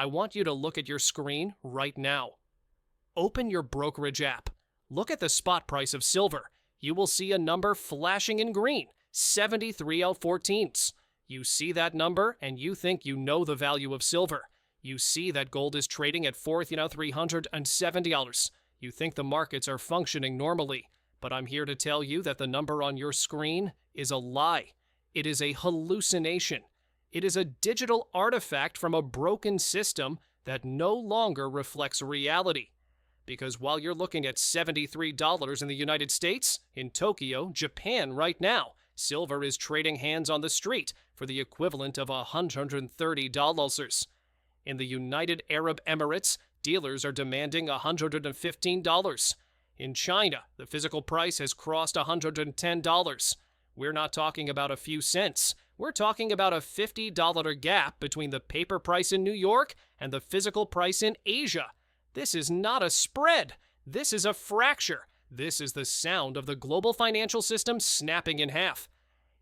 I want you to look at your screen right now. Open your brokerage app. Look at the spot price of silver. You will see a number flashing in green, 73.14. You see that number and you think you know the value of silver. You see that gold is trading at $4,370. You think the markets are functioning normally. But I'm here to tell you that the number on your screen is a lie. It is a hallucination. It is a digital artifact from a broken system that no longer reflects reality. Because while you're looking at $73 in the United States, in Tokyo, Japan right now, silver is trading hands on the street for the equivalent of $130. In the United Arab Emirates, dealers are demanding $115. In China, the physical price has crossed $110. We're not talking about a few cents. We're talking about a $50 gap between the paper price in New York and the physical price in Asia. This is not a spread. This is a fracture. This is the sound of the global financial system snapping in half.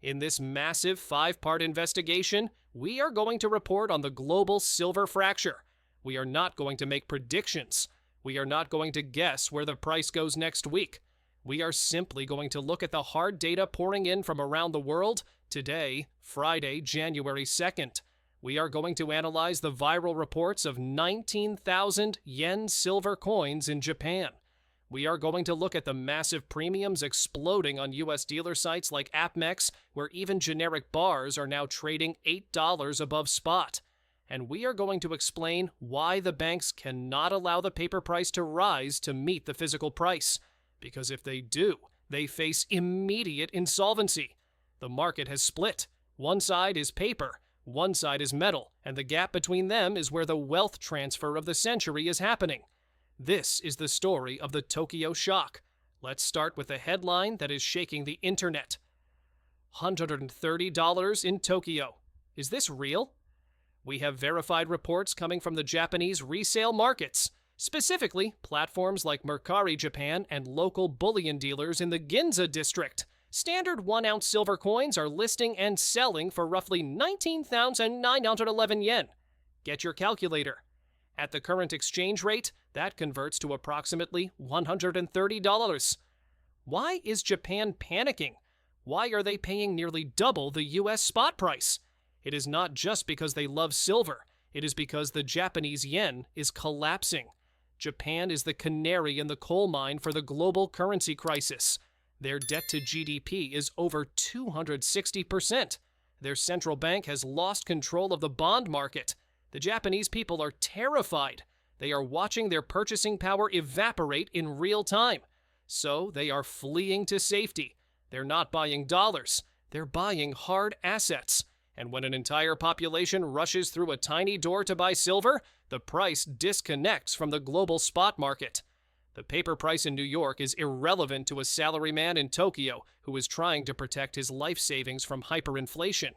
In this massive 5-part investigation, we are going to report on the global silver fracture. We are not going to make predictions. We are not going to guess where the price goes next week. We are simply going to look at the hard data pouring in from around the world today, Friday, January 2nd. We are going to analyze the viral reports of 19,000 yen silver coins in Japan. We are going to look at the massive premiums exploding on U.S. dealer sites like APMEX, where even generic bars are now trading $8 above spot. And we are going to explain why the banks cannot allow the paper price to rise to meet the physical price. Because if they do, they face immediate insolvency. The market has split. One side is paper, one side is metal, and the gap between them is where the wealth transfer of the century is happening. This is the story of the Tokyo shock. Let's start with a headline that is shaking the internet. $130 in Tokyo. Is this real? We have verified reports coming from the Japanese resale markets, specifically platforms like Mercari Japan and local bullion dealers in the Ginza district. Standard 1-ounce silver coins are listing and selling for roughly 19,911 yen. Get your calculator. At the current exchange rate, that converts to approximately $130. Why is Japan panicking? Why are they paying nearly double the US spot price? It is not just because they love silver. It is because the Japanese yen is collapsing. Japan is the canary in the coal mine for the global currency crisis. Their debt to GDP is over 260%. Their central bank has lost control of the bond market. The Japanese people are terrified. They are watching their purchasing power evaporate in real time. So they are fleeing to safety. They're not buying dollars. They're buying hard assets. And when an entire population rushes through a tiny door to buy silver, the price disconnects from the global spot market. The paper price in New York is irrelevant to a salaryman in Tokyo who is trying to protect his life savings from hyperinflation.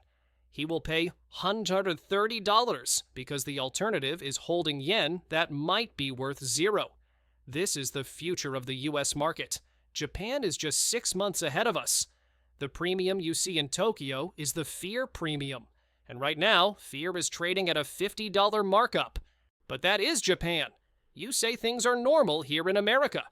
He will pay $130 because the alternative is holding yen that might be worth zero. This is the future of the U.S. market. Japan is just 6 months ahead of us. The premium you see in Tokyo is the fear premium. And right now, fear is trading at a $50 markup. But that is Japan. You say things are normal here in America.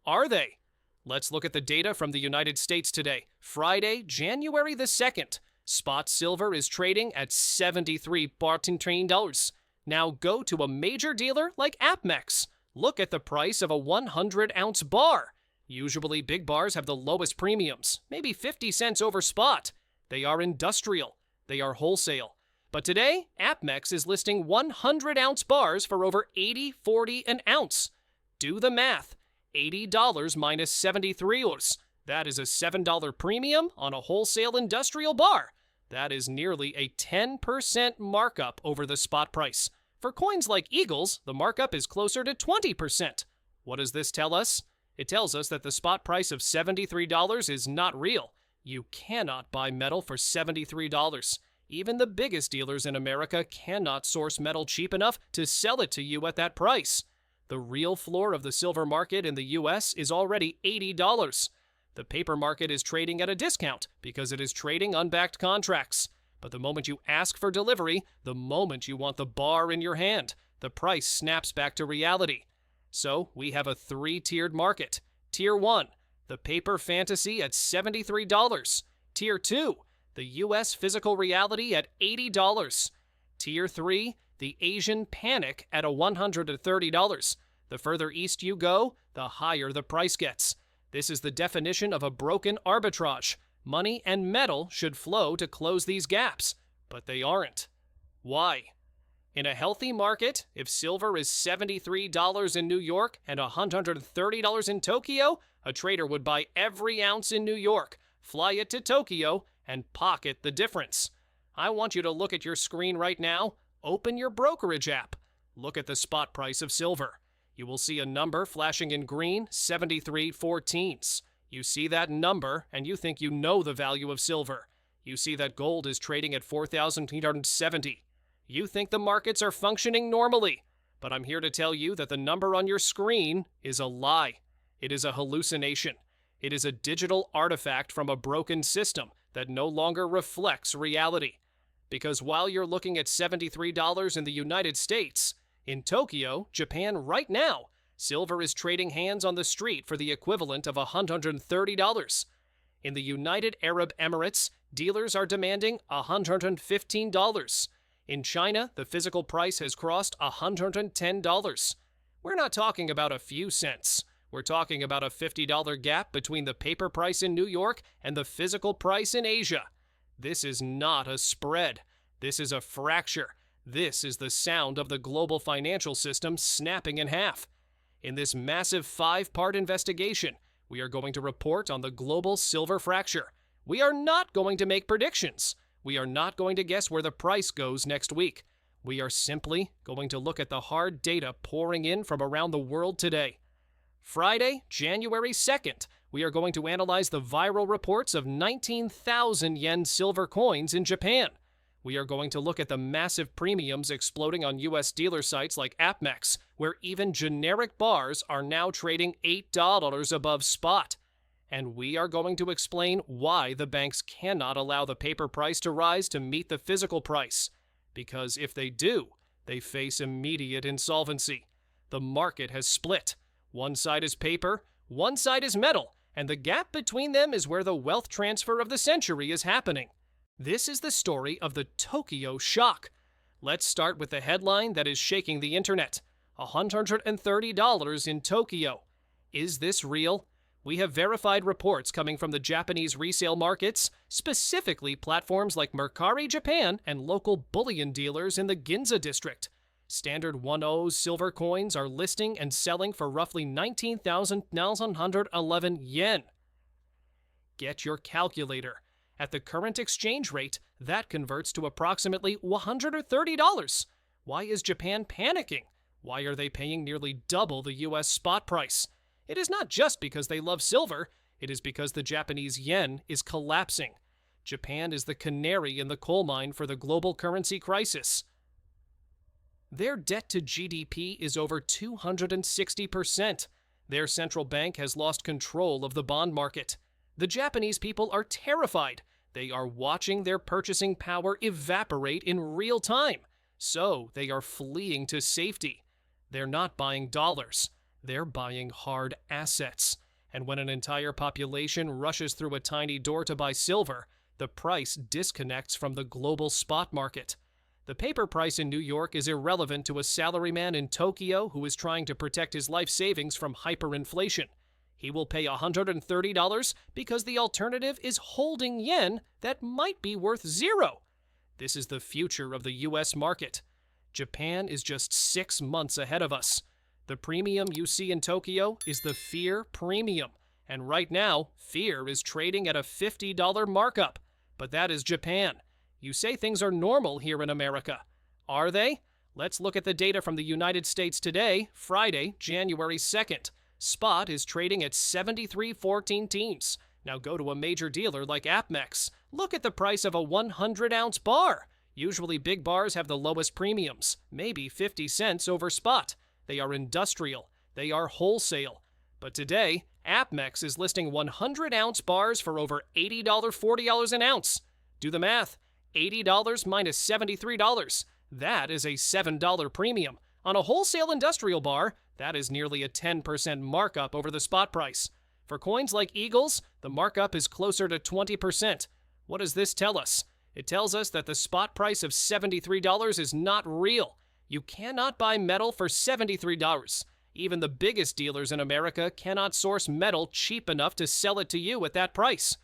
Are they? Let's look at the data from the United States today. Friday, January the 2nd. Spot silver is trading at $73. Now go to a major dealer like APMEX. Look at the price of a 100-ounce bar. Usually big bars have the lowest premiums, maybe 50 cents over spot. They are industrial. They are wholesale. But today, APMEX is listing 100-ounce bars for over $80.40 an ounce. Do the math. $80 minus $73. That is a $7 premium on a wholesale industrial bar. That is nearly a 10% markup over the spot price. For coins like Eagles, the markup is closer to 20%. What does this tell us? It tells us that the spot price of $73 is not real. You cannot buy metal for $73. Even the biggest dealers in America cannot source metal cheap enough to sell it to you at that price. The real floor of the silver market in the U.S. is already $80. The paper market is trading at a discount because it is trading unbacked contracts. But the moment you ask for delivery, the moment you want the bar in your hand, the price snaps back to reality. So we have a three-tiered market. Tier 1, the paper fantasy at $73. Tier 2, the US physical reality at $80. Tier 3, the Asian panic at $130. The further east you go, the higher the price gets. This is the definition of a broken arbitrage. Money and metal should flow to close these gaps, but they aren't. Why? In a healthy market, if silver is $73 in New York and $130 in Tokyo, a trader would buy every ounce in New York, fly it to Tokyo, and pocket the difference. I want you to look at your screen right now. Open your brokerage app. Look at the spot price of silver. You will see a number flashing in green, 73.14. You see that number, and you think you know the value of silver. You see that gold is trading at 4,870. You think the markets are functioning normally. But I'm here to tell you that the number on your screen is a lie. It is a hallucination. It is a digital artifact from a broken system that no longer reflects reality. Because while you're looking at $73 in the United States, in Tokyo, Japan right now, silver is trading hands on the street for the equivalent of $130. In the United Arab Emirates, dealers are demanding $115. In China, the physical price has crossed $110. We're not talking about a few cents. We're talking about a $50 gap between the paper price in New York and the physical price in Asia. This is not a spread. This is a fracture. This is the sound of the global financial system snapping in half. In this massive 5-part investigation, we are going to report on the global silver fracture. We are not going to make predictions. We are not going to guess where the price goes next week. We are simply going to look at the hard data pouring in from around the world today. Friday, January 2nd, we are going to analyze the viral reports of 19,000 yen silver coins in Japan. We are going to look at the massive premiums exploding on U.S. dealer sites like APMEX, where even generic bars are now trading $8 above spot. And we are going to explain why the banks cannot allow the paper price to rise to meet the physical price. Because if they do, they face immediate insolvency. The market has split. One side is paper, one side is metal, and the gap between them is where the wealth transfer of the century is happening. This is the story of the Tokyo shock. Let's start with the headline that is shaking the internet. $130 in Tokyo. Is this real? We have verified reports coming from the Japanese resale markets, specifically platforms like Mercari Japan and local bullion dealers in the Ginza district. Standard 1.0 silver coins are listing and selling for roughly 19,911 yen. Get your calculator. At the current exchange rate, that converts to approximately $130. Why is Japan panicking? Why are they paying nearly double the US spot price? It is not just because they love silver, it is because the Japanese yen is collapsing. Japan is the canary in the coal mine for the global currency crisis. Their debt to GDP is over 260%. Their central bank has lost control of the bond market. The Japanese people are terrified. They are watching their purchasing power evaporate in real time. So they are fleeing to safety. They're not buying dollars. They're buying hard assets. And when an entire population rushes through a tiny door to buy silver, the price disconnects from the global spot market. The paper price in New York is irrelevant to a salaryman in Tokyo who is trying to protect his life savings from hyperinflation. He will pay $130 because the alternative is holding yen that might be worth zero. This is the future of the US market. Japan is just 6 months ahead of us. The premium you see in Tokyo is the fear premium. And right now, fear is trading at a $50 markup. But that is Japan. You say things are normal here in America. Are they? Let's look at the data from the United States today, Friday, January 2nd. Spot is trading at 73.14 teams. Now go to a major dealer like APMEX. Look at the price of a 100-ounce bar. Usually big bars have the lowest premiums, maybe 50 cents over spot. They are industrial. They are wholesale. But today, APMEX is listing 100-ounce bars for over $80, $40 an ounce. Do the math. $80 minus $73. That is a $7 premium. On a wholesale industrial bar, that is nearly a 10% markup over the spot price. For coins like Eagles, the markup is closer to 20%. What does this tell us? It tells us that the spot price of $73 is not real. You cannot buy metal for $73. Even the biggest dealers in America cannot source metal cheap enough to sell it to you at that price.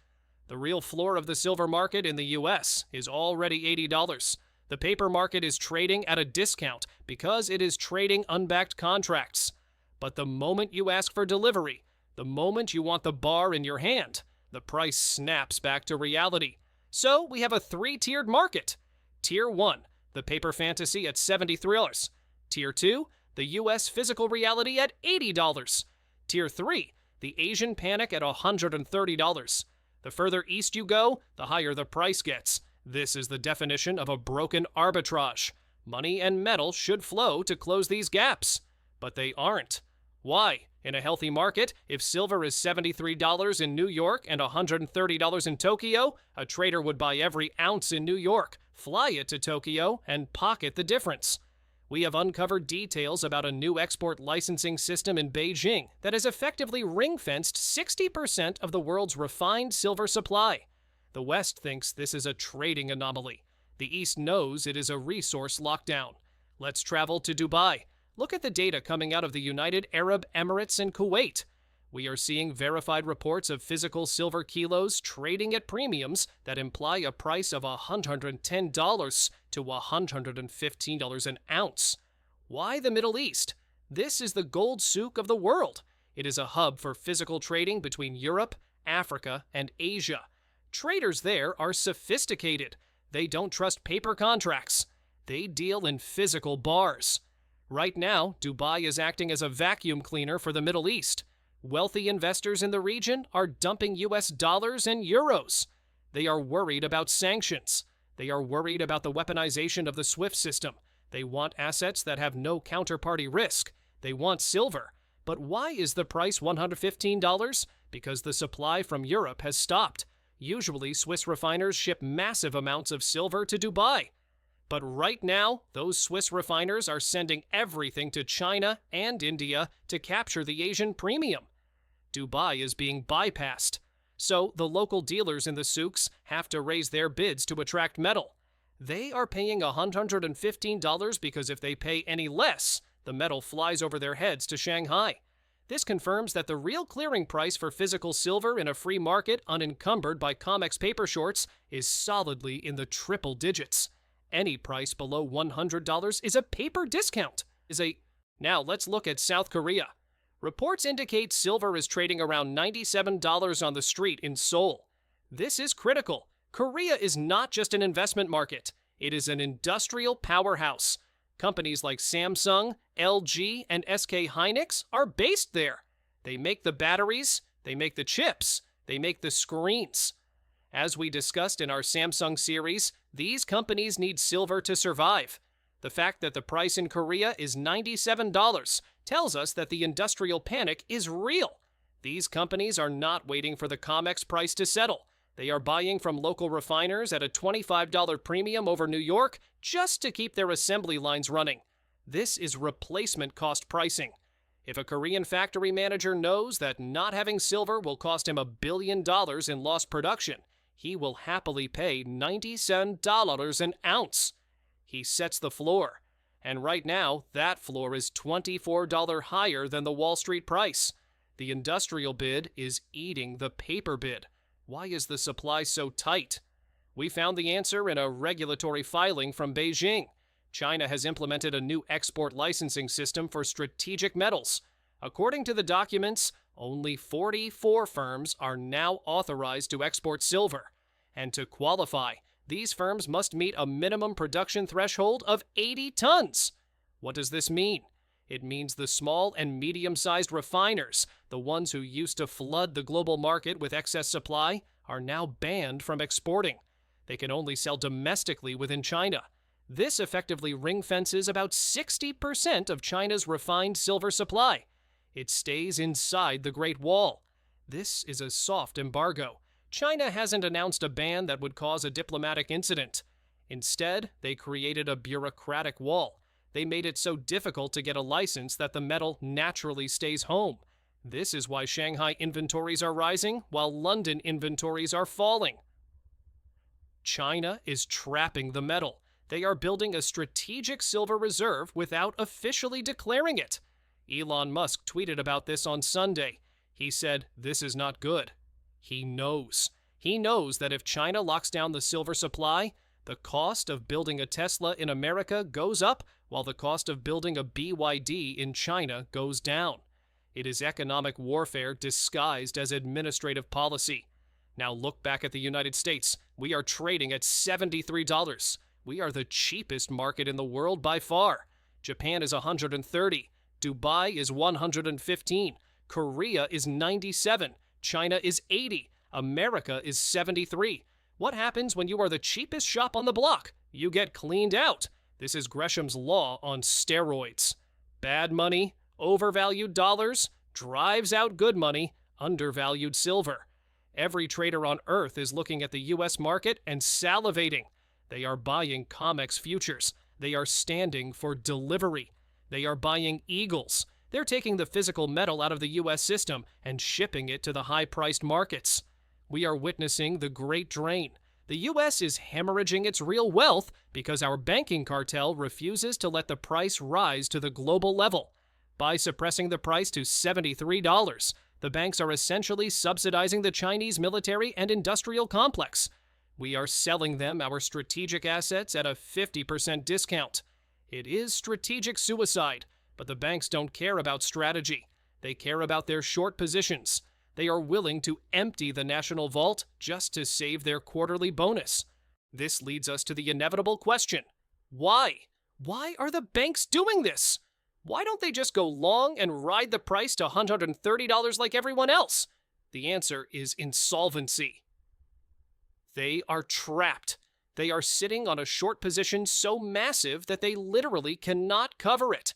The real floor of the silver market in the US is already $80. The paper market is trading at a discount because it is trading unbacked contracts. But the moment you ask for delivery, the moment you want the bar in your hand, the price snaps back to reality. So we have a three-tiered market. Tier 1, the paper fantasy at $73. Tier 2, the US physical reality at $80. Tier 3, the Asian panic at $130. The further east you go, the higher the price gets. This is the definition of a broken arbitrage. Money and metal should flow to close these gaps. But they aren't. Why? In a healthy market, if silver is $73 in New York and $130 in Tokyo, a trader would buy every ounce in New York, fly it to Tokyo, and pocket the difference. We have uncovered details about a new export licensing system in Beijing that has effectively ring-fenced 60% of the world's refined silver supply. The West thinks this is a trading anomaly. The East knows it is a resource lockdown. Let's travel to Dubai. Look at the data coming out of the United Arab Emirates and Kuwait. We are seeing verified reports of physical silver kilos trading at premiums that imply a price of $110 to $115 an ounce. Why the Middle East? This is the gold souk of the world. It is a hub for physical trading between Europe, Africa, and Asia. Traders there are sophisticated. They don't trust paper contracts. They deal in physical bars. Right now, Dubai is acting as a vacuum cleaner for the Middle East. Wealthy investors in the region are dumping US dollars and euros. They are worried about sanctions. They are worried about the weaponization of the SWIFT system. They want assets that have no counterparty risk. They want silver. But why is the price $115? Because the supply from Europe has stopped. Usually, Swiss refiners ship massive amounts of silver to Dubai. But right now, those Swiss refiners are sending everything to China and India to capture the Asian premium. Dubai is being bypassed. So the local dealers in the souks have to raise their bids to attract metal. They are paying $115 because if they pay any less, the metal flies over their heads to Shanghai. This confirms that the real clearing price for physical silver in a free market unencumbered by COMEX paper shorts is solidly in the triple digits. Any price below $100 is a paper discount. Now let's look at South Korea. Reports indicate silver is trading around $97 on the street in Seoul. This is critical. Korea is not just an investment market. It is an industrial powerhouse. Companies like Samsung, LG, and SK Hynix are based there. They make the batteries, they make the chips, they make the screens. As we discussed in our Samsung series, these companies need silver to survive. The fact that the price in Korea is $97 tells us that the industrial panic is real. These companies are not waiting for the COMEX price to settle. They are buying from local refiners at a $25 premium over New York just to keep their assembly lines running. This is replacement cost pricing. If a Korean factory manager knows that not having silver will cost him $1 billion in lost production, he will happily pay $97 an ounce. He sets the floor. And right now, that floor is $24 higher than the Wall Street price. The industrial bid is eating the paper bid. Why is the supply so tight? We found the answer in a regulatory filing from Beijing. China has implemented a new export licensing system for strategic metals. According to the documents, only 44 firms are now authorized to export silver. And to qualify, these firms must meet a minimum production threshold of 80 tons. What does this mean? It means the small and medium-sized refiners, the ones who used to flood the global market with excess supply, are now banned from exporting. They can only sell domestically within China. This effectively ring-fences about 60% of China's refined silver supply. It stays inside the Great Wall. This is a soft embargo. China hasn't announced a ban that would cause a diplomatic incident. Instead, they created a bureaucratic wall. They made it so difficult to get a license that the metal naturally stays home. This is why Shanghai inventories are rising while London inventories are falling. China is trapping the metal. They are building a strategic silver reserve without officially declaring it. Elon Musk tweeted about this on Sunday. He said, "This is not good." He knows. He knows that if China locks down the silver supply, the cost of building a Tesla in America goes up while the cost of building a BYD in China goes down. It is economic warfare disguised as administrative policy. Now look back at the United States. We are trading at $73. We are the cheapest market in the world by far. Japan is $130. Dubai is $115. Korea is $97. China is $80. America is $73. What happens when you are the cheapest shop on the block? You get cleaned out. This is Gresham's law on steroids. Bad money, overvalued dollars, drives out good money, undervalued silver. Every trader on Earth is looking at the U.S. market and salivating. They are buying COMEX futures. They are standing for delivery. They are buying eagles. They're taking the physical metal out of the U.S. system and shipping it to the high-priced markets. We are witnessing the Great Drain. The U.S. is hemorrhaging its real wealth because our banking cartel refuses to let the price rise to the global level. By suppressing the price to $73, the banks are essentially subsidizing the Chinese military and industrial complex. We are selling them our strategic assets at a 50% discount. It is strategic suicide, but the banks don't care about strategy. They care about their short positions. They are willing to empty the national vault just to save their quarterly bonus. This leads us to the inevitable question. Why? Why are the banks doing this? Why don't they just go long and ride the price to $130 like everyone else? The answer is insolvency. They are trapped. They are sitting on a short position so massive that they literally cannot cover it.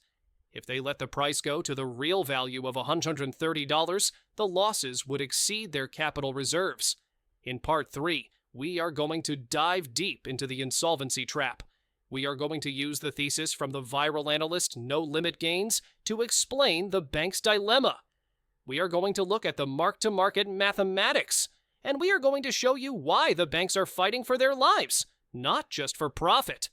If they let the price go to the real value of $130, the losses would exceed their capital reserves. In Part 3, we are going to dive deep into the insolvency trap. We are going to use the thesis from the viral analyst No Limit Gains to explain the bank's dilemma. We are going to look at the mark-to-market mathematics, and we are going to show you why the banks are fighting for their lives, not just for profit.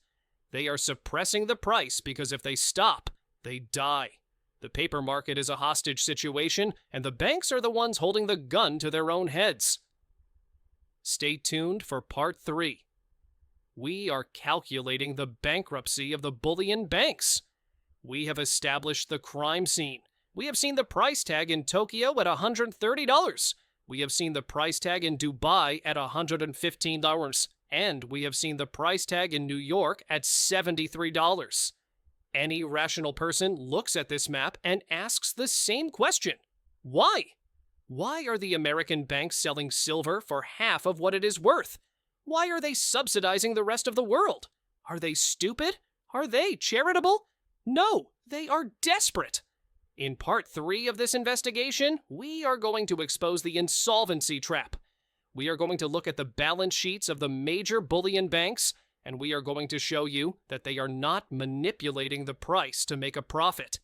They are suppressing the price because if they stop, they die. The paper market is a hostage situation, and the banks are the ones holding the gun to their own heads. Stay tuned for Part 3. We are calculating the bankruptcy of the bullion banks. We have established the crime scene. We have seen the price tag in Tokyo at $130. We have seen the price tag in Dubai at $115. And we have seen the price tag in New York at $73. Any rational person looks at this map and asks the same question. Why? Why are the American banks selling silver for half of what it is worth? Why are they subsidizing the rest of the world? Are they stupid? Are they charitable? No, they are desperate. In Part 3 of this investigation, we are going to expose the insolvency trap. We are going to look at the balance sheets of the major bullion banks, and we are going to show you that they are not manipulating the price to make a profit.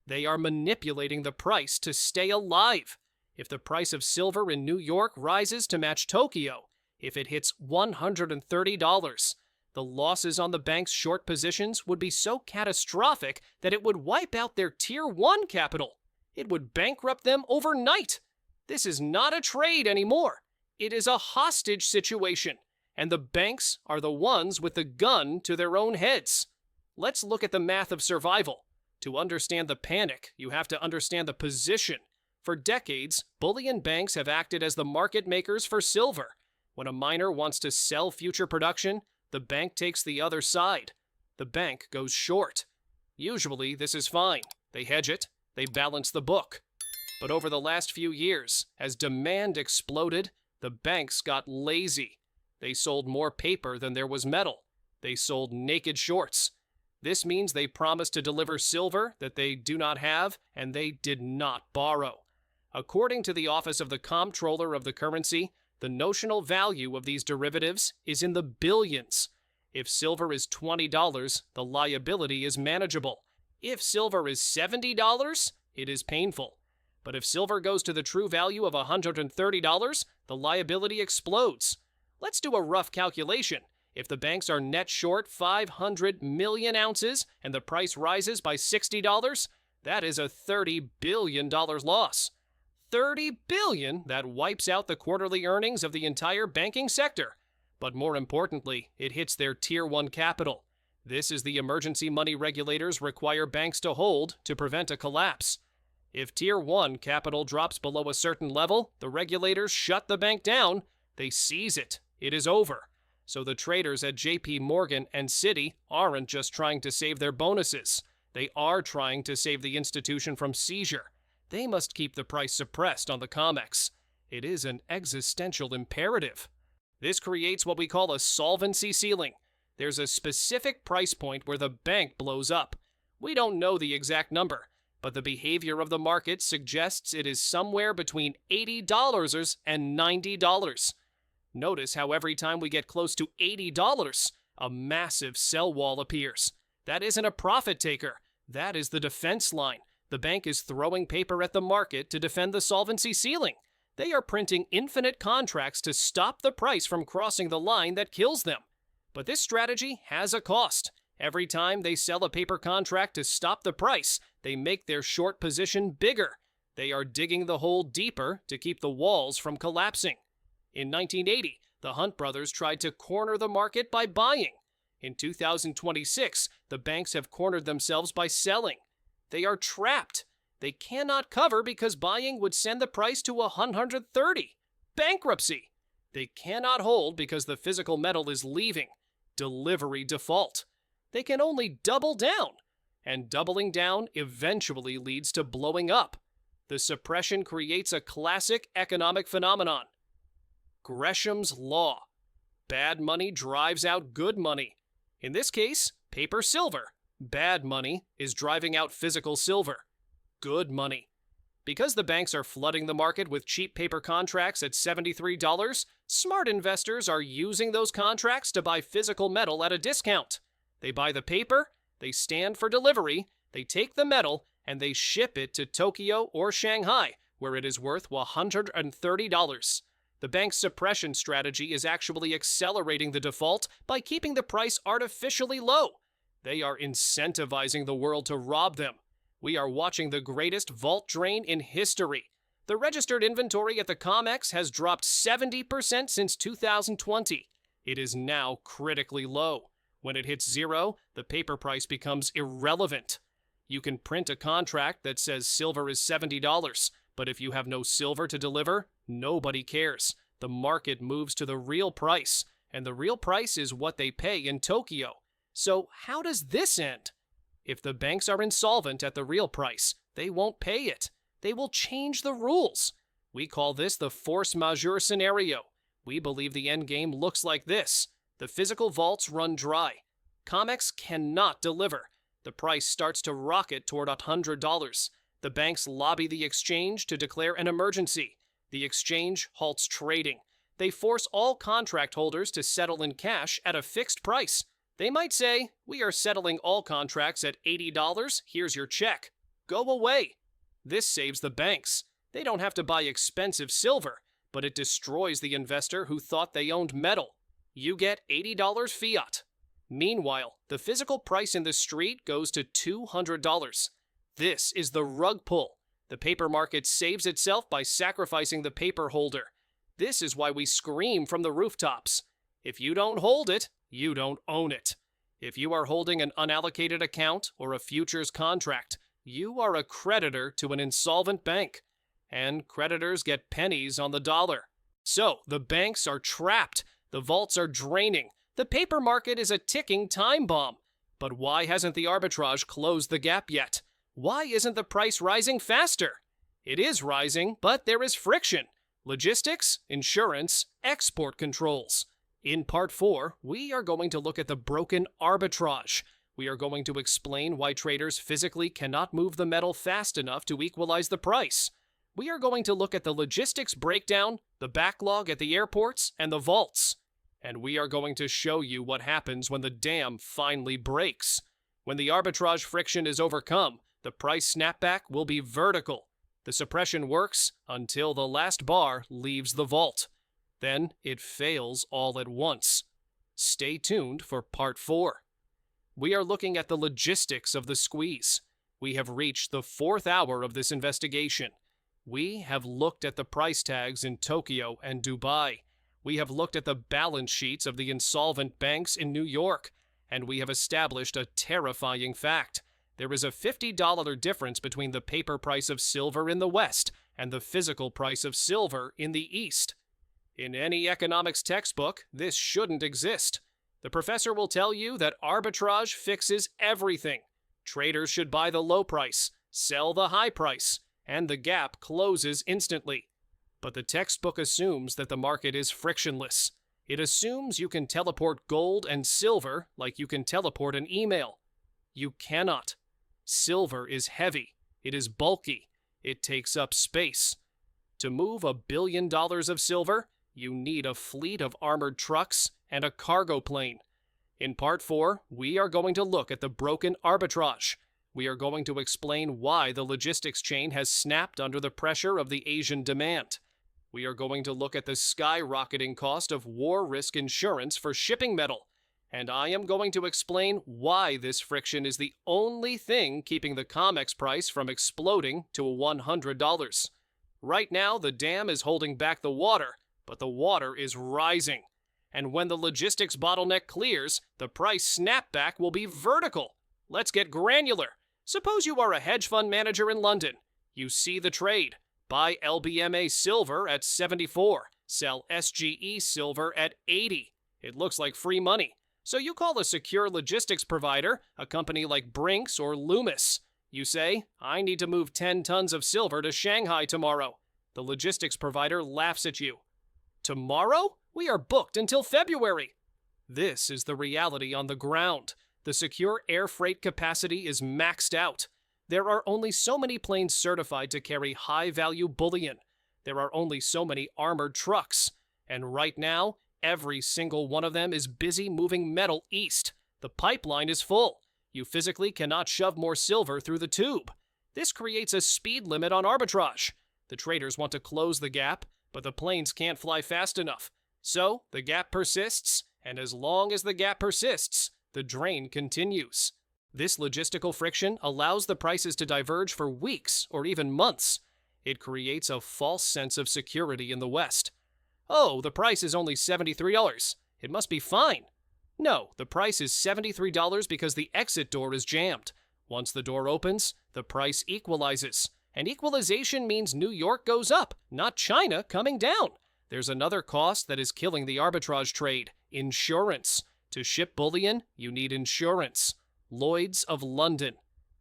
They are manipulating the price to stay alive. If the price of silver in New York rises to match Tokyo, if it hits $130, the losses on the bank's short positions would be so catastrophic that it would wipe out their Tier 1 capital. It would bankrupt them overnight. This is not a trade anymore. It is a hostage situation, and the banks are the ones with the gun to their own heads. Let's look at the math of survival. To understand the panic, you have to understand the position. For decades, bullion banks have acted as the market makers for silver. When a miner wants to sell future production, the bank takes the other side. The bank goes short. Usually, this is fine. They hedge it, they balance the book. But over the last few years, as demand exploded, the banks got lazy. They sold more paper than there was metal. They sold naked shorts. This means they promised to deliver silver that they do not have, and they did not borrow. According to the Office of the Comptroller of the Currency, the notional value of these derivatives is in the billions. If silver is $20, the liability is manageable. If silver is $70, it is painful. But if silver goes to the true value of $130, the liability explodes. Let's do a rough calculation. If the banks are net short 500 million ounces and the price rises by $60, that is a $30 billion loss. $30 billion that wipes out the quarterly earnings of the entire banking sector. But more importantly, it hits their Tier 1 capital. This is the emergency money regulators require banks to hold to prevent a collapse. If Tier 1 capital drops below a certain level, the regulators shut the bank down. They seize it. It is over. So the traders at JP Morgan and Citi aren't just trying to save their bonuses. They are trying to save the institution from seizure. They must keep the price suppressed on the COMEX. It is an existential imperative. This creates what we call a solvency ceiling. There's a specific price point where the bank blows up. We don't know the exact number, but the behavior of the market suggests it is somewhere between $80 and $90. Notice how every time we get close to $80, a massive sell wall appears. That isn't a profit taker. That is the defense line. The bank is throwing paper at the market to defend the solvency ceiling. They are printing infinite contracts to stop the price from crossing the line that kills them. But this strategy has a cost. Every time they sell a paper contract to stop the price, they make their short position bigger. They are digging the hole deeper to keep the walls from collapsing. In 1980, the Hunt brothers tried to corner the market by buying. In 2026, the banks have cornered themselves by selling. They are trapped. They cannot cover because buying would send the price to 130. Bankruptcy. They cannot hold because the physical metal is leaving. Delivery default. They can only double down. And doubling down eventually leads to blowing up. The suppression creates a classic economic phenomenon. Gresham's Law. Bad money drives out good money. In this case, paper silver. Bad money is driving out physical silver. Good money. Because the banks are flooding the market with cheap paper contracts at $73, smart investors are using those contracts to buy physical metal at a discount. They buy the paper, they stand for delivery, they take the metal, and they ship it to Tokyo or Shanghai, where it is worth $130. The bank's suppression strategy is actually accelerating the default by keeping the price artificially low. They are incentivizing the world to rob them. We are watching the greatest vault drain in history. The registered inventory at the COMEX has dropped 70% since 2020. It is now critically low. When it hits zero, the paper price becomes irrelevant. You can print a contract that says silver is $70, but if you have no silver to deliver, nobody cares. The market moves to the real price, and the real price is what they pay in Tokyo. So how does this end? If the banks are insolvent at the real price, they won't pay it. They will change the rules. We call this the force majeure scenario. We believe the end game looks like this. The physical vaults run dry. COMEX cannot deliver. The price starts to rocket toward $100. The banks lobby the exchange to declare an emergency. The exchange halts trading. They force all contract holders to settle in cash at a fixed price. They might say, "We are settling all contracts at $80, here's your check. Go away." This saves the banks. They don't have to buy expensive silver, but it destroys the investor who thought they owned metal. You get $80 fiat. Meanwhile, the physical price in the street goes to $200. This is the rug pull. The paper market saves itself by sacrificing the paper holder. This is why we scream from the rooftops. If you don't hold it, you don't own it. If you are holding an unallocated account or a futures contract, you are a creditor to an insolvent bank. And creditors get pennies on the dollar. So the banks are trapped. The vaults are draining. The paper market is a ticking time bomb. But why hasn't the arbitrage closed the gap yet? Why isn't the price rising faster? It is rising, but there is friction. Logistics, insurance, export controls. In Part 4, we are going to look at the broken arbitrage. We are going to explain why traders physically cannot move the metal fast enough to equalize the price. We are going to look at the logistics breakdown, the backlog at the airports, and the vaults. And we are going to show you what happens when the dam finally breaks. When the arbitrage friction is overcome, the price snapback will be vertical. The suppression works until the last bar leaves the vault. Then it fails all at once. Stay tuned for part 4. We are looking at the logistics of the squeeze. We have reached the 4th hour of this investigation. We have looked at the price tags in Tokyo and Dubai. We have looked at the balance sheets of the insolvent banks in New York. And we have established a terrifying fact. There is a $50 difference between the paper price of silver in the West and the physical price of silver in the East. In any economics textbook, this shouldn't exist. The professor will tell you that arbitrage fixes everything. Traders should buy the low price, sell the high price, and the gap closes instantly. But the textbook assumes that the market is frictionless. It assumes you can teleport gold and silver like you can teleport an email. You cannot. Silver is heavy. It is bulky. It takes up space. To move $1 billion of silver, you need a fleet of armored trucks and a cargo plane. In part 4, we are going to look at the broken arbitrage. We are going to explain why the logistics chain has snapped under the pressure of the Asian demand. We are going to look at the skyrocketing cost of war risk insurance for shipping metal. And I am going to explain why this friction is the only thing keeping the COMEX price from exploding to $100. Right now, the dam is holding back the water, but the water is rising. And when the logistics bottleneck clears, the price snapback will be vertical. Let's get granular. Suppose you are a hedge fund manager in London. You see the trade. Buy LBMA silver at 74. Sell SGE silver at 80. It looks like free money. So you call a secure logistics provider, a company like Brinks or Loomis. You say, I need to move 10 tons of silver to Shanghai tomorrow. The logistics provider laughs at you. Tomorrow? We are booked until February. This is the reality on the ground. The secure air freight capacity is maxed out. There are only so many planes certified to carry high-value bullion. There are only so many armored trucks. And right now, every single one of them is busy moving metal east. The pipeline is full. You physically cannot shove more silver through the tube. This creates a speed limit on arbitrage. The traders want to close the gap, but the planes can't fly fast enough. So the gap persists, and as long as the gap persists, the drain continues. This logistical friction allows the prices to diverge for weeks or even months. It creates a false sense of security in the West. Oh, the price is only $73. It must be fine. No, the price is $73 because the exit door is jammed. Once the door opens, the price equalizes. And equalization means New York goes up, not China coming down. There's another cost that is killing the arbitrage trade: insurance. To ship bullion, you need insurance. Lloyd's of London.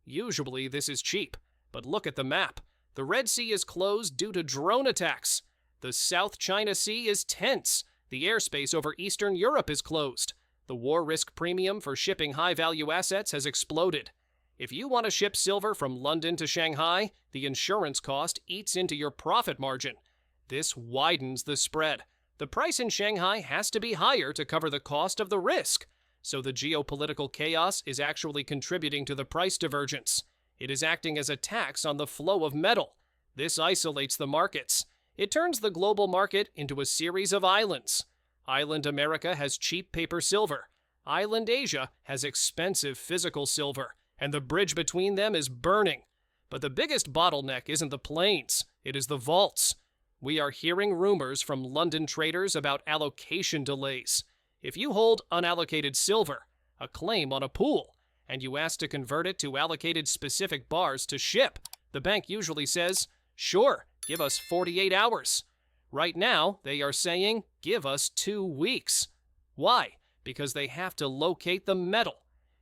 Usually this is cheap, but look at the map. The Red Sea is closed due to drone attacks. The South China Sea is tense. The airspace over Eastern Europe is closed. The war risk premium for shipping high-value assets has exploded. If you want to ship silver from London to Shanghai, the insurance cost eats into your profit margin. This widens the spread. The price in Shanghai has to be higher to cover the cost of the risk. So the geopolitical chaos is actually contributing to the price divergence. It is acting as a tax on the flow of metal. This isolates the markets. It turns the global market into a series of islands. Island America has cheap paper silver. Island Asia has expensive physical silver, and the bridge between them is burning. But the biggest bottleneck isn't the planes, it is the vaults. We are hearing rumors from London traders about allocation delays. If you hold unallocated silver, a claim on a pool, and you ask to convert it to allocated specific bars to ship, the bank usually says, sure, give us 48 hours. Right now, they are saying, give us 2 weeks. Why? Because they have to locate the metal.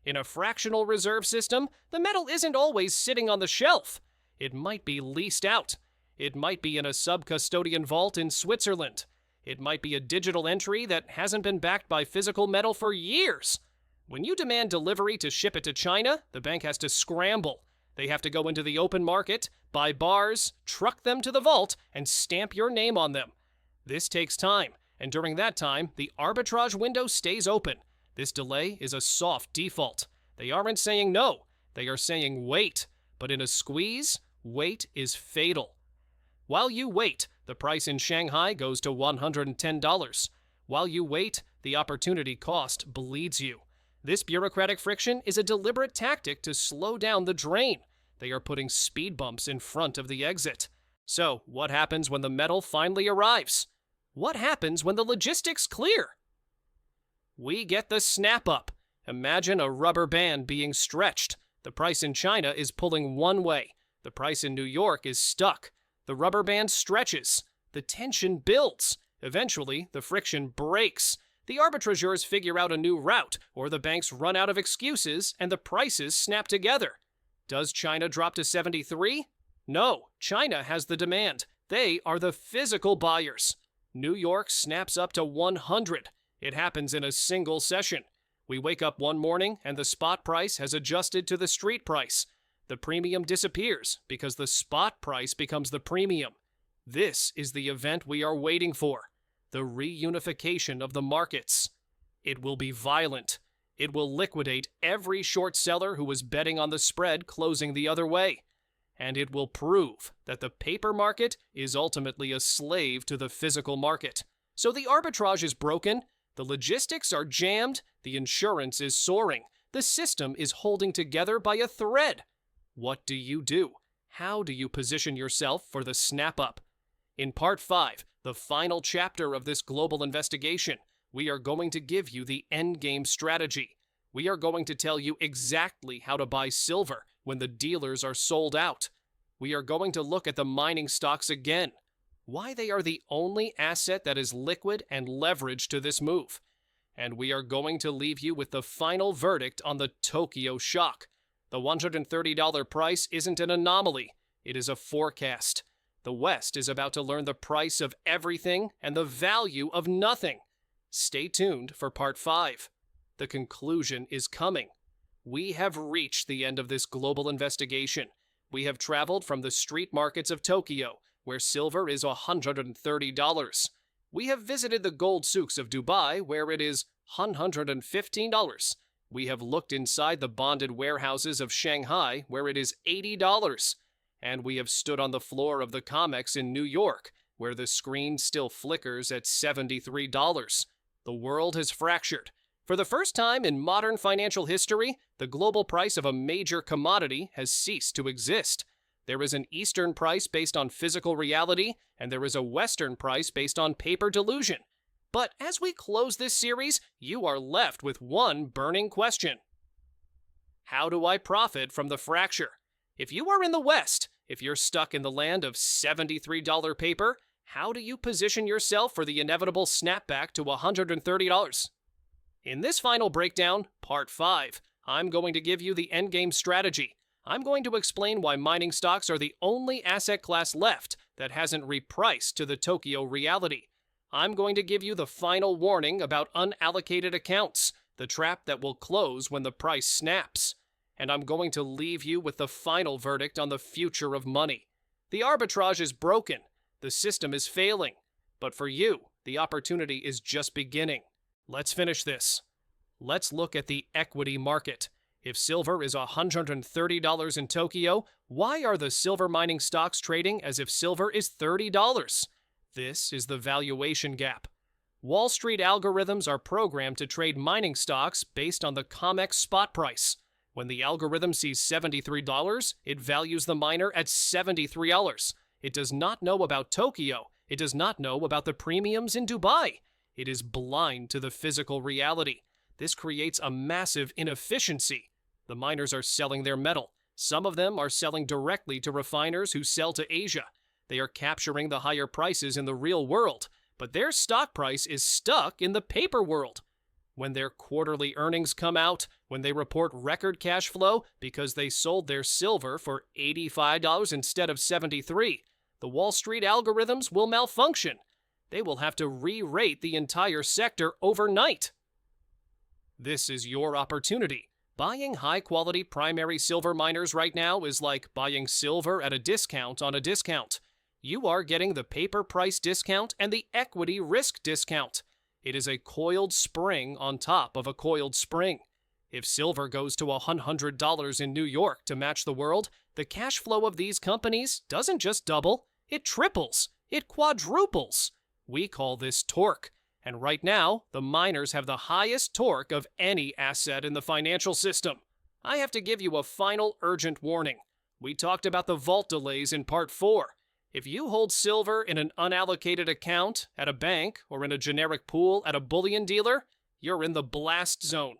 In a fractional reserve system, the metal isn't always sitting on the shelf. It might be leased out. It might be in a sub-custodian vault in Switzerland. It might be a digital entry that hasn't been backed by physical metal for years. When you demand delivery to ship it to China, the bank has to scramble. They have to go into the open market, buy bars, truck them to the vault, and stamp your name on them. This takes time, and during that time, the arbitrage window stays open. This delay is a soft default. They aren't saying no, they are saying wait. But in a squeeze, wait is fatal. While you wait, the price in Shanghai goes to $110. While you wait, the opportunity cost bleeds you. This bureaucratic friction is a deliberate tactic to slow down the drain. They are putting speed bumps in front of the exit. So, what happens when the metal finally arrives? What happens when the logistics clear? We get the snap up. Imagine a rubber band being stretched. The price in China is pulling one way. The price in New York is stuck. The rubber band stretches. The tension builds. Eventually, the friction breaks. The arbitrageurs figure out a new route, or the banks run out of excuses and the prices snap together. Does China drop to 73? No, China has the demand. They are the physical buyers. New York snaps up to 100. It happens in a single session. We wake up one morning and the spot price has adjusted to the street price. The premium disappears because the spot price becomes the premium. This is the event we are waiting for. The reunification of the markets. It will be violent. It will liquidate every short seller who was betting on the spread closing the other way. And it will prove that the paper market is ultimately a slave to the physical market. So the arbitrage is broken, the logistics are jammed, the insurance is soaring, the system is holding together by a thread. What do you do? How do you position yourself for the snap-up? In Part 5, the final chapter of this global investigation, we are going to give you the endgame strategy. We are going to tell you exactly how to buy silver when the dealers are sold out. We are going to look at the mining stocks again, why they are the only asset that is liquid and leveraged to this move. And we are going to leave you with the final verdict on the Tokyo shock. The $130 price isn't an anomaly, it is a forecast. The West is about to learn the price of everything and the value of nothing. Stay tuned for Part 5. The conclusion is coming. We have reached the end of this global investigation. We have traveled from the street markets of Tokyo, where silver is $130. We have visited the gold souks of Dubai, where it is $115. We have looked inside the bonded warehouses of Shanghai, where it is $80. And we have stood on the floor of the COMEX in New York, where the screen still flickers at $73. The world has fractured. For the first time in modern financial history, the global price of a major commodity has ceased to exist. There is an Eastern price based on physical reality, and there is a Western price based on paper delusion. But as we close this series, you are left with one burning question. How do I profit from the fracture? If you are in the West, if you're stuck in the land of $73 paper, how do you position yourself for the inevitable snapback to $130? In this final breakdown, Part 5, I'm going to give you the endgame strategy. I'm going to explain why mining stocks are the only asset class left that hasn't repriced to the Tokyo reality. I'm going to give you the final warning about unallocated accounts, the trap that will close when the price snaps. And I'm going to leave you with the final verdict on the future of money. The arbitrage is broken. The system is failing. But for you, the opportunity is just beginning. Let's finish this. Let's look at the equity market. If silver is $130 in Tokyo, why are the silver mining stocks trading as if silver is $30? This is the valuation gap. Wall Street algorithms are programmed to trade mining stocks based on the COMEX spot price. When the algorithm sees $73, it values the miner at $73. It does not know about Tokyo. It does not know about the premiums in Dubai. It is blind to the physical reality. This creates a massive inefficiency. The miners are selling their metal. Some of them are selling directly to refiners who sell to Asia. They are capturing the higher prices in the real world, but their stock price is stuck in the paper world. When their quarterly earnings come out, when they report record cash flow because they sold their silver for $85 instead of $73, the Wall Street algorithms will malfunction. They will have to re-rate the entire sector overnight. This is your opportunity. Buying high-quality primary silver miners right now is like buying silver at a discount on a discount. You are getting the paper price discount and the equity risk discount. It is a coiled spring on top of a coiled spring. If silver goes to $100 in New York to match the world, the cash flow of these companies doesn't just double, it triples, it quadruples. We call this torque. And right now, the miners have the highest torque of any asset in the financial system. I have to give you a final urgent warning. We talked about the vault delays in Part 4. If you hold silver in an unallocated account at a bank or in a generic pool at a bullion dealer, you're in the blast zone.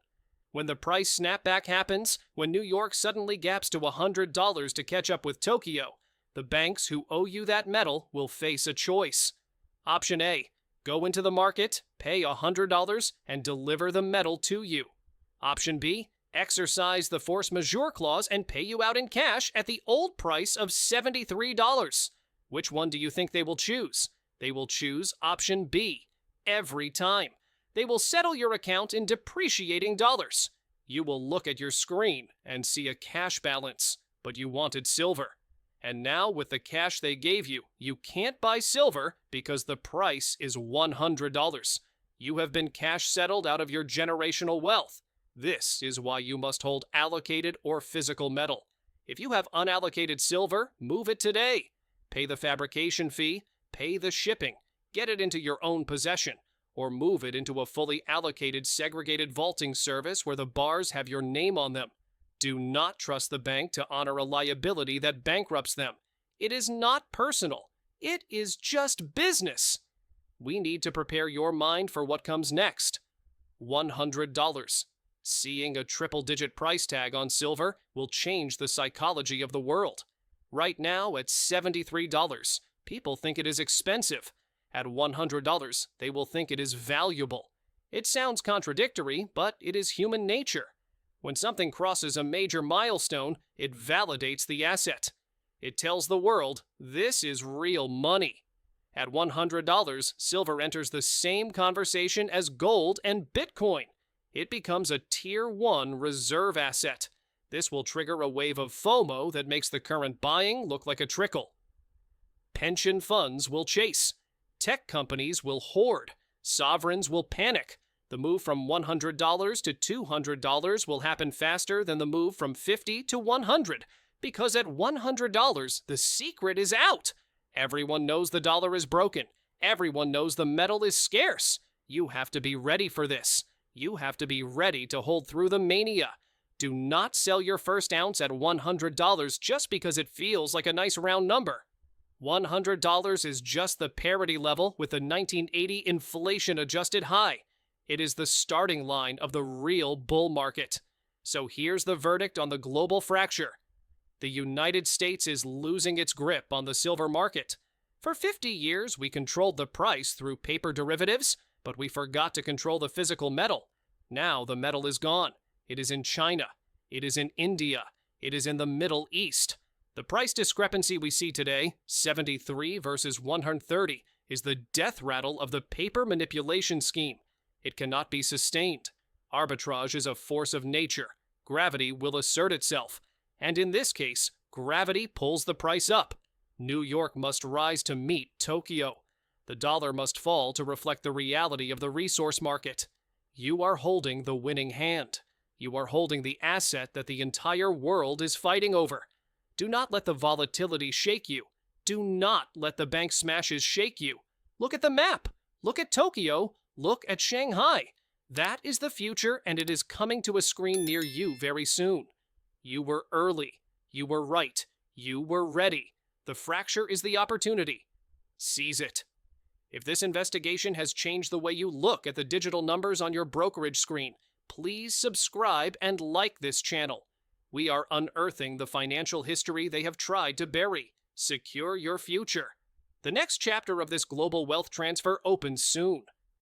When the price snapback happens, when New York suddenly gaps to $100 to catch up with Tokyo, the banks who owe you that metal will face a choice. Option A, go into the market, pay $100, and deliver the metal to you. Option B, exercise the force majeure clause and pay you out in cash at the old price of $73. Which one do you think they will choose? They will choose option B, every time. They will settle your account in depreciating dollars. You will look at your screen and see a cash balance, but you wanted silver. And now with the cash they gave you, you can't buy silver because the price is $100. You have been cash settled out of your generational wealth. This is why you must hold allocated or physical metal. If you have unallocated silver, move it today. Pay the fabrication fee, pay the shipping, get it into your own possession, or move it into a fully allocated segregated vaulting service where the bars have your name on them. Do not trust the bank to honor a liability that bankrupts them. It is not personal. It is just business. We need to prepare your mind for what comes next. $100. Seeing a triple-digit price tag on silver will change the psychology of the world. Right now, at $73, people think it is expensive. At $100, they will think it is valuable. It sounds contradictory, but it is human nature. When something crosses a major milestone, it validates the asset. It tells the world, this is real money. At $100, silver enters the same conversation as gold and Bitcoin. It becomes a Tier 1 reserve asset. This will trigger a wave of FOMO that makes the current buying look like a trickle. Pension funds will chase. Tech companies will hoard. Sovereigns will panic. The move from $100 to $200 will happen faster than the move from $50 to $100, because at $100, the secret is out. Everyone knows the dollar is broken. Everyone knows the metal is scarce. You have to be ready for this. You have to be ready to hold through the mania. Do not sell your first ounce at $100 just because it feels like a nice round number. $100 is just the parity level with the 1980 inflation-adjusted high. It is the starting line of the real bull market. So here's the verdict on the global fracture. The United States is losing its grip on the silver market. For 50 years, we controlled the price through paper derivatives, but we forgot to control the physical metal. Now the metal is gone. It is in China. It is in India. It is in the Middle East. The price discrepancy we see today, 73 versus 130, is the death rattle of the paper manipulation scheme. It cannot be sustained. Arbitrage is a force of nature. Gravity will assert itself. And in this case, gravity pulls the price up. New York must rise to meet Tokyo. The dollar must fall to reflect the reality of the resource market. You are holding the winning hand. You are holding the asset that the entire world is fighting over. Do not let the volatility shake you. Do not let the bank smashes shake you. Look at the map. Look at Tokyo. Look at Shanghai. That is the future, and it is coming to a screen near you very soon. You were early. You were right. You were ready. The fracture is the opportunity. Seize it. If this investigation has changed the way you look at the digital numbers on your brokerage screen, please subscribe and like this channel. We are unearthing the financial history they have tried to bury. Secure your future. The next chapter of this global wealth transfer opens soon.